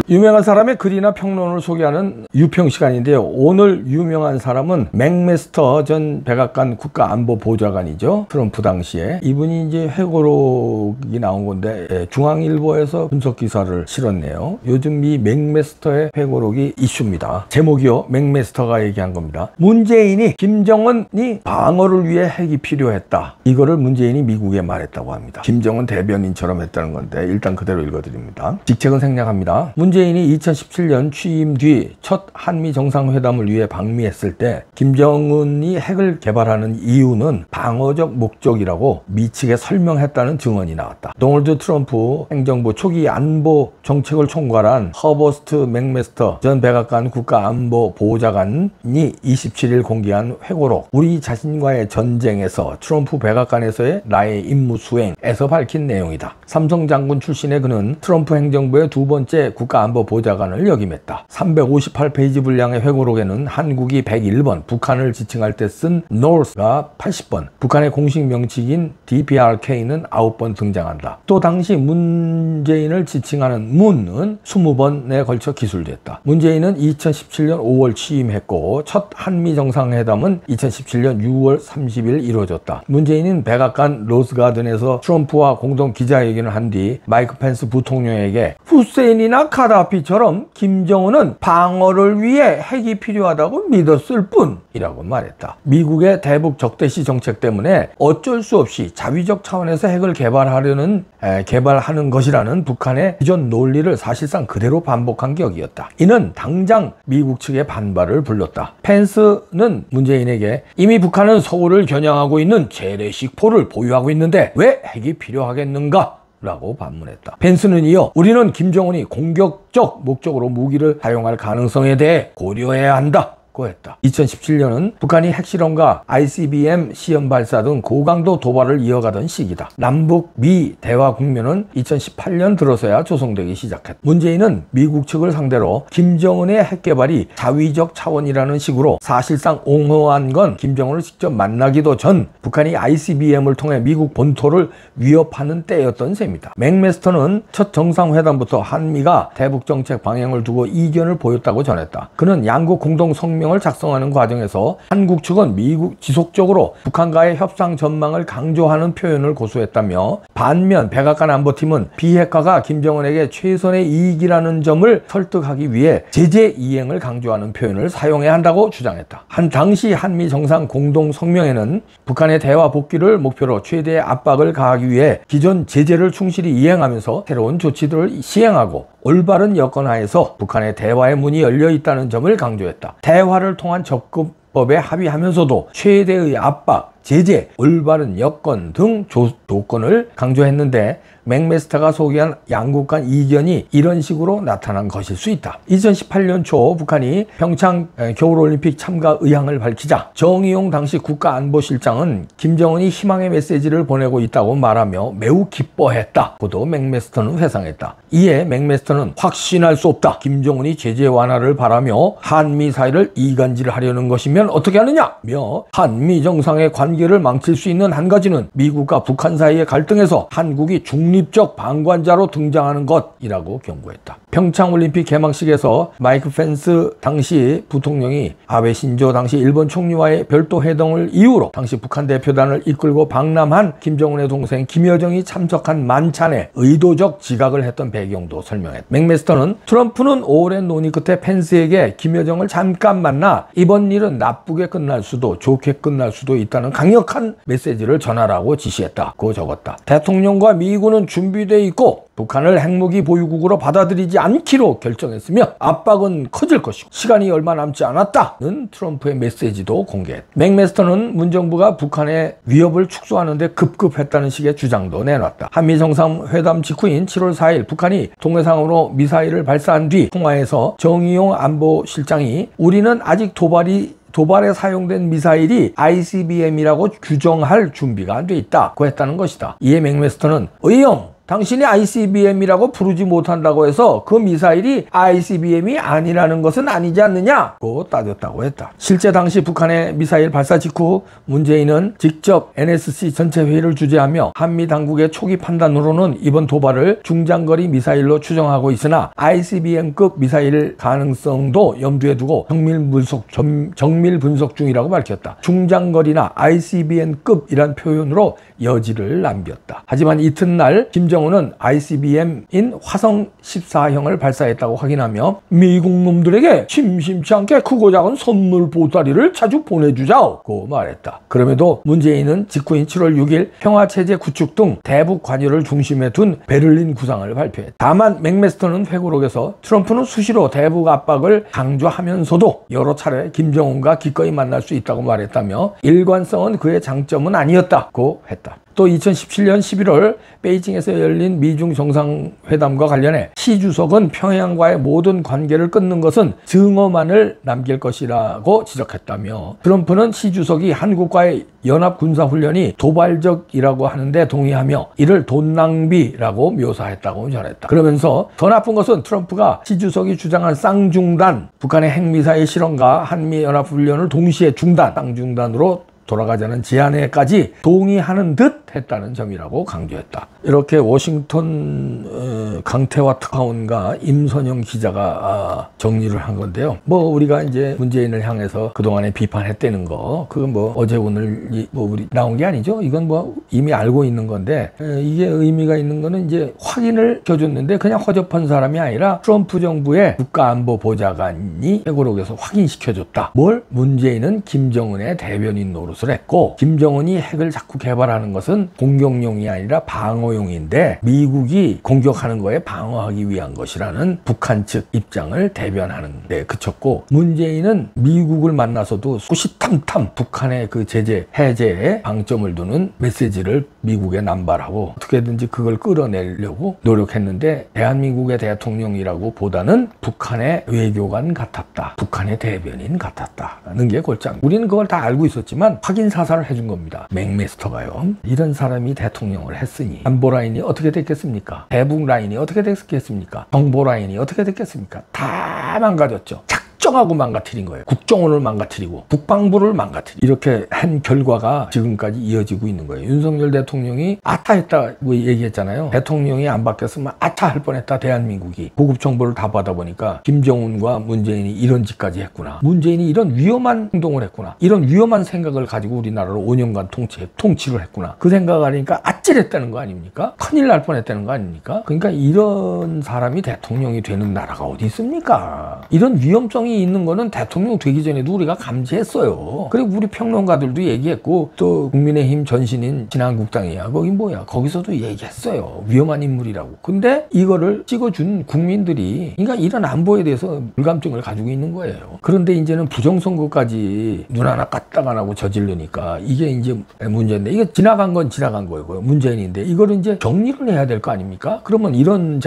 유명한 사람의 글이나 평론을 소개하는 유평 시간인데요. 오늘 유명한 사람은 맥메스터 전 백악관 국가안보보좌관이죠. 트럼프 당시에. 이분이 이제 회고록이 나온 건데 중앙일보에서 분석 기사를 실었네요. 요즘 이 맥메스터의 회고록이 이슈입니다. 제목이요. 맥메스터가 얘기한 겁니다. 문재인이 김정은이 방어를 위해 핵이 필요했다. 이거를 문재인이 미국에 말했다고 합니다. 김정은 대변인처럼 했다는 건데 일단 그대로 읽어드립니다. 직책은 생략합니다. 문재인이 2017년 취임 뒤 첫 한미 정상회담을 위해 방미했을 때 김정은이 핵을 개발하는 이유는 방어적 목적이라고 미측에 설명했다는 증언이 나왔다. 도널드 트럼프 행정부 초기 안보 정책을 총괄한 허버스트 맥메스터 전 백악관 국가안보보좌관이 27일 공개한 회고록 우리 자신과의 전쟁에서 트럼프 백악관에서의 나의 임무 수행에서 밝힌 내용이다. 삼성 장군 출신의 그는 트럼프 행정부의 두 번째 국가안보보좌관을 역임했다. 358페이지 분량의 회고록에는 한국이 101번, 북한을 지칭할 때 쓴 North가 80번, 북한의 공식 명칭인 DPRK는 9번 등장한다. 또 당시 문재인을 지칭하는 문은 20번에 걸쳐 기술됐다. 문재인은 2017년 5월 취임했고 첫 한미 정상회담은 2017년 6월 30일 이루어졌다. 문재인은 백악관 로스가든에서 트럼프와 공동 기자회견을 한 뒤 마이크 펜스 부통령에게 후세인이나 카다피처럼 김정은은 방어를 위해 핵이 필요하다고 믿었을 뿐이라고 말했다. 미국의 대북 적대시 정책 때문에 어쩔 수 없이 자위적 차원에서 핵을 개발하는 것이라는 북한의 기존 논리를 사실상 그대로 반복한 격이었다. 이는 당장 미국 측의 반발을 불렀다. 펜스는 문재인에게 이미 북한은 서울을 겨냥하고 있는 재래식 포를 보유하고 있는데 왜 핵이 필요하겠는가? 라고 반문했다. 펜스는 이어 우리는 김정은이 공격적 목적으로 무기를 사용할 가능성에 대해 고려해야 한다. 했다. 2017년은 북한이 핵실험과 ICBM 시험 발사 등 고강도 도발을 이어가던 시기다. 남북 미 대화 국면은 2018년 들어서야 조성되기 시작했다. 문재인은 미국 측을 상대로 김정은의 핵 개발이 자위적 차원이라는 식으로 사실상 옹호한 건 김정은을 직접 만나기도 전 북한이 ICBM을 통해 미국 본토를 위협하는 때였던 셈이다. 맥메스터는 첫 정상회담부터 한미가 대북 정책 방향을 두고 이견을 보였다고 전했다. 그는 양국 공동 성명을 작성하는 과정에서 한국 측은 미국 지속적으로 북한과의 협상 전망을 강조하는 표현을 고수했다며 반면 백악관 안보팀은 비핵화가 김정은에게 최선의 이익이라는 점을 설득하기 위해 제재 이행을 강조하는 표현을 사용해야 한다고 주장했다. 당시 한미 정상 공동 성명에는 북한의 대화 복귀를 목표로 최대의 압박을 가하기 위해 기존 제재를 충실히 이행하면서 새로운 조치들을 시행하고 올바른 여건 하에서 북한의 대화의 문이 열려 있다는 점을 강조했다. 대화를 통한 접근법에 합의하면서도 최대의 압박, 제재, 올바른 여건 등 조건을 강조했는데 맥메스터가 소개한 양국 간 이견이 이런 식으로 나타난 것일 수 있다. 2018년 초 북한이 평창 겨울올림픽 참가 의향을 밝히자 정의용 당시 국가안보실장은 김정은이 희망의 메시지를 보내고 있다고 말하며 매우 기뻐했다고도 맥메스터는 회상했다. 이에 맥메스터는 확신할 수 없다. 김정은이 제재 완화를 바라며 한미 사이를 이간질하려는 것이면 어떻게 하느냐며 한미 정상의 관계를 망칠 수 있는 한 가지는 미국과 북한 사이의 갈등에서 한국이 중립적 방관자로 등장하는 것이라고 경고했다. 평창올림픽 개막식에서 마이크 펜스 당시 부통령이 아베 신조 당시 일본 총리와의 별도 회동을 이유로 당시 북한 대표단을 이끌고 방남한 김정은의 동생 김여정이 참석한 만찬에 의도적 지각을 했던 배경도 설명했다. 맥메스터는 트럼프는 오랜 논의 끝에 펜스에게 김여정을 잠깐 만나 이번 일은 나쁘게 끝날 수도 좋게 끝날 수도 있다는 강력한 메시지를 전하라고 지시했다고 적었다. 대통령과 미군은 준비되어 있고 북한을 핵무기 보유국으로 받아들이지 않기로 결정했으며 압박은 커질 것이고 시간이 얼마 남지 않았다는 트럼프의 메시지도 공개했다. 맥메스터는 문정부가 북한의 위협을 축소하는 데 급급했다는 식의 주장도 내놨다. 한미 정상회담 직후인 7월 4일 북한이 동해상으로 미사일을 발사한 뒤 통화에서 정의용 안보실장이 우리는 아직 도발에 사용된 미사일이 ICBM이라고 규정할 준비가 안 돼 있다고 했다는 것이다. 이에 맥메스터는 의용 당신이 ICBM이라고 부르지 못한다고 해서 그 미사일이 ICBM이 아니라는 것은 아니지 않느냐고 따졌다고 했다. 실제 당시 북한의 미사일 발사 직후 문재인은 직접 NSC 전체 회의를 주재하며 한미 당국의 초기 판단으로는 이번 도발을 중장거리 미사일로 추정하고 있으나 ICBM급 미사일 가능성도 염두에 두고 정밀 분석 중이라고 밝혔다. 중장거리나 ICBM급이란 표현으로 여지를 남겼다. 하지만 이튿날 김정은은 ICBM인 화성 14형을 발사했다고 확인하며 미국 놈들에게 심심치 않게 크고 작은 선물 보따리를 자주 보내주자고 말했다. 그럼에도 문재인은 직후인 7월 6일 평화체제 구축 등 대북 관여를 중심에 둔 베를린 구상을 발표했다. 다만 맥메스터는 회고록에서 트럼프는 수시로 대북 압박을 강조하면서도 여러 차례 김정은과 기꺼이 만날 수 있다고 말했다며 일관성은 그의 장점은 아니었다고 했다. 또 2017년 11월 베이징에서 열린 미중 정상회담과 관련해 시 주석은 평양과의 모든 관계를 끊는 것은 증오만을 남길 것이라고 지적했다며 트럼프는 시 주석이 한국과의 연합 군사훈련이 도발적이라고 하는데 동의하며 이를 돈 낭비라고 묘사했다고 전했다. 그러면서 더 나쁜 것은 트럼프가 시 주석이 주장한 쌍중단, 북한의 핵미사일 실험과 한미연합훈련을 동시에 중단, 쌍중단으로 돌아가자는 제안에까지 동의하는 듯 했다는 점이라고 강조했다. 이렇게 워싱턴 강태화 특파원과 임선영 기자가 정리를 한 건데요. 뭐 우리가 이제 문재인을 향해서 그동안에 비판했다는 거, 그건 뭐 어제 오늘 뭐 우리 나온 게 아니죠. 이건 뭐 이미 알고 있는 건데, 이게 의미가 있는 거는 이제 확인을 시켜줬는데 그냥 허접한 사람이 아니라 트럼프 정부의 국가안보보좌관이 회고록에서 확인시켜줬다. 뭘? 문재인은 김정은의 대변인 노릇을 했고, 김정은이 핵을 자꾸 개발하는 것은 공격용이 아니라 방어용인데 미국이 공격하는 거에 방어하기 위한 것이라는 북한 측 입장을 대변하는 데 그쳤고, 문재인은 미국을 만나서도 호시탐탐 북한의 그 제재 해제에 방점을 두는 메시지를 미국에 남발하고 어떻게든지 그걸 끌어내려고 노력했는데 대한민국의 대통령이라고 보다는 북한의 외교관 같았다, 북한의 대변인 같았다는 게 골장. 우리는 그걸 다 알고 있었지만 확인 사살을 해준 겁니다. 맥메스터가요. 이런 사람이 대통령을 했으니 안보 라인이 어떻게 됐겠습니까? 대북 라인이 어떻게 됐겠습니까? 정보 라인이 어떻게 됐겠습니까? 다 망가졌죠. 작정하고 망가뜨린 거예요. 국정원을 망가뜨리고 국방부를 망가뜨리고 이렇게 한 결과가 지금까지 이어지고 있는 거예요. 윤석열 대통령이 아타했다고 얘기했잖아요. 대통령이 안 바뀌었으면 아타할 뻔했다. 대한민국이 고급 정보를 다 받아보니까 김정은과 문재인이 이런 짓까지 했구나. 문재인이 이런 위험한 행동을 했구나. 이런 위험한 생각을 가지고 우리나라를 5년간 통치를 했구나. 그 생각을 하니까 아찔했다는 거 아닙니까? 큰일 날 뻔했다는 거 아닙니까? 그러니까 이런 사람이 대통령이 되는 나라가 어디 있습니까? 이런 위험성이 있는 거는 대통령 되기 전에도 우리가 감지했어요. 그리고 우리 평론가들도 얘기했고, 또 국민의힘 전신인 진한국당이야, 거기 뭐야, 거기서도 얘기했어요. 위험한 인물이라고. 근데 이거를 찍어준 국민들이, 그러니까 이런 안보에 대해서 불감증을 가지고 있는 거예요. 그런데 이제는 부정선거까지 눈 하나 까딱 안 하고 저지르니까 이게 이제 문제인데, 이게 지나간 건 지나간 거고요. 문재인인데 이거를 이제 정리를 해야 될 거 아닙니까? 그러면 이런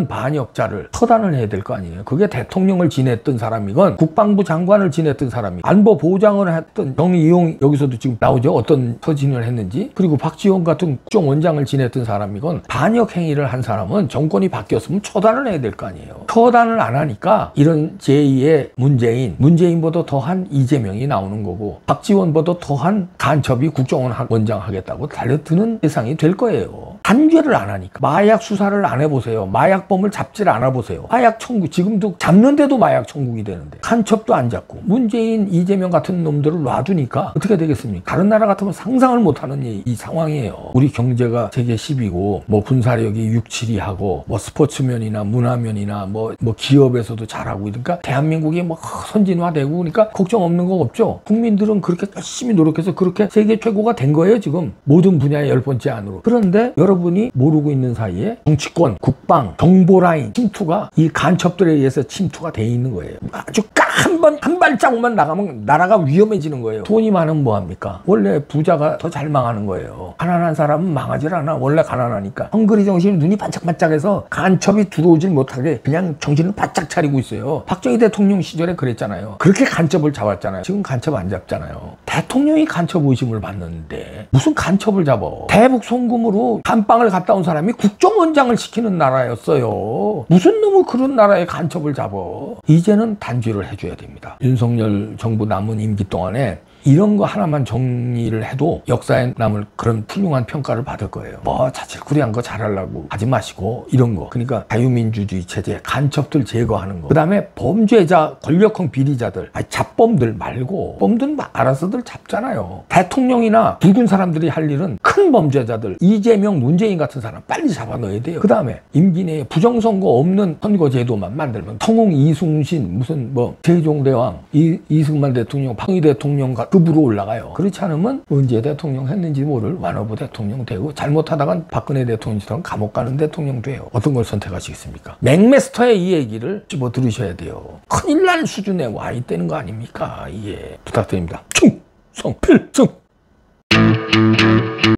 반역자를 처단을 해야 될 거 아니에요. 그게 대통령을 지냈던 사람이건 국방부 장관을 지냈던 사람이, 안보 보장을 했던 정의용, 여기서도 지금 나오죠. 어떤 처진을 했는지. 그리고 박지원 같은 국정원장을 지냈던 사람이건 반역 행위를 한 사람은 정권이 바뀌었으면 처단을 해야 될 거 아니에요. 처단을 안 하니까 이런 제2의 문재인보다 더한 이재명이 나오는 거고, 박지원보다 더한 간첩이 국정원 원장 하겠다고 달려드는 세상이 될 거예요. 단죄를 안 하니까. 마약 수사를 안 해보세요. 마약범을 잡지를 않아 보세요. 마약 청구, 지금도 잡는데도 마약 청구이 되는데 간첩도 안 잡고 문재인, 이재명 같은 놈들을 놔두니까 어떻게 되겠습니까? 다른 나라 같으면 상상을 못하는 이 상황이에요. 우리 경제가 세계 10위고 뭐 군사력이 6, 7위 하고 뭐 스포츠면이나 문화면이나 뭐 기업에서도 잘하고, 그러니까 대한민국이 뭐 선진화되고, 그러니까 걱정 없는 거 없죠. 국민들은 그렇게 열심히 노력해서 그렇게 세계 최고가 된 거예요. 지금 모든 분야의 10번째 안으로. 그런데 여러분이 모르고 있는 사이에 정치권, 국방, 정보 라인 침투가 이 간첩들에 의해서 침투가 돼 있는 거예요. 아주 한 발자국만 나가면 나라가 위험해지는 거예요. 돈이 많으면 뭐합니까? 원래 부자가 더 잘 망하는 거예요. 가난한 사람은 망하질 않아. 원래 가난하니까. 헝그리 정신이 눈이 반짝반짝해서 간첩이 들어오질 못하게 그냥 정신을 바짝 차리고 있어요. 박정희 대통령 시절에 그랬잖아요. 그렇게 간첩을 잡았잖아요. 지금 간첩 안 잡잖아요. 대통령이 간첩 의심을 받는데 무슨 간첩을 잡아. 대북 송금으로 안방을 갔다 온 사람이 국정원장을 시키는 나라였어요. 무슨 놈의 그런 나라의 간첩을 잡어. 이제는 단죄를 해줘야 됩니다. 윤석열 정부 남은 임기 동안에 이런 거 하나만 정리를 해도 역사에 남을 그런 훌륭한 평가를 받을 거예요. 뭐 자질구레한 거 잘하려고 하지 마시고 이런 거. 그러니까 자유민주주의 체제 간첩들 제거하는 거. 그 다음에 범죄자 권력형 비리자들 잡범들 말고 범들 알아서들 잡잖아요. 대통령이나 붉은 사람들이 할 일은 큰 범죄자들 이재명 문재인 같은 사람 빨리 잡아 넣어야 돼요. 그 다음에 임기 내에 부정선거 없는 선거제도만 만들면 성웅 이순신 무슨 뭐 세종대왕 이승만 대통령 박정희 대통령 급으로 올라가요. 그렇지 않으면 언제 대통령 했는지 모를 완어부 대통령 되고 잘못하다간 박근혜 대통령처럼 감옥 가는 대통령 돼요. 어떤 걸 선택하시겠습니까? 맥메스터의 이 얘기를 집어 들으셔야 돼요. 큰일 날 수준에 와 있다는 거 아닙니까? 이게 부탁드립니다. 충성 필승.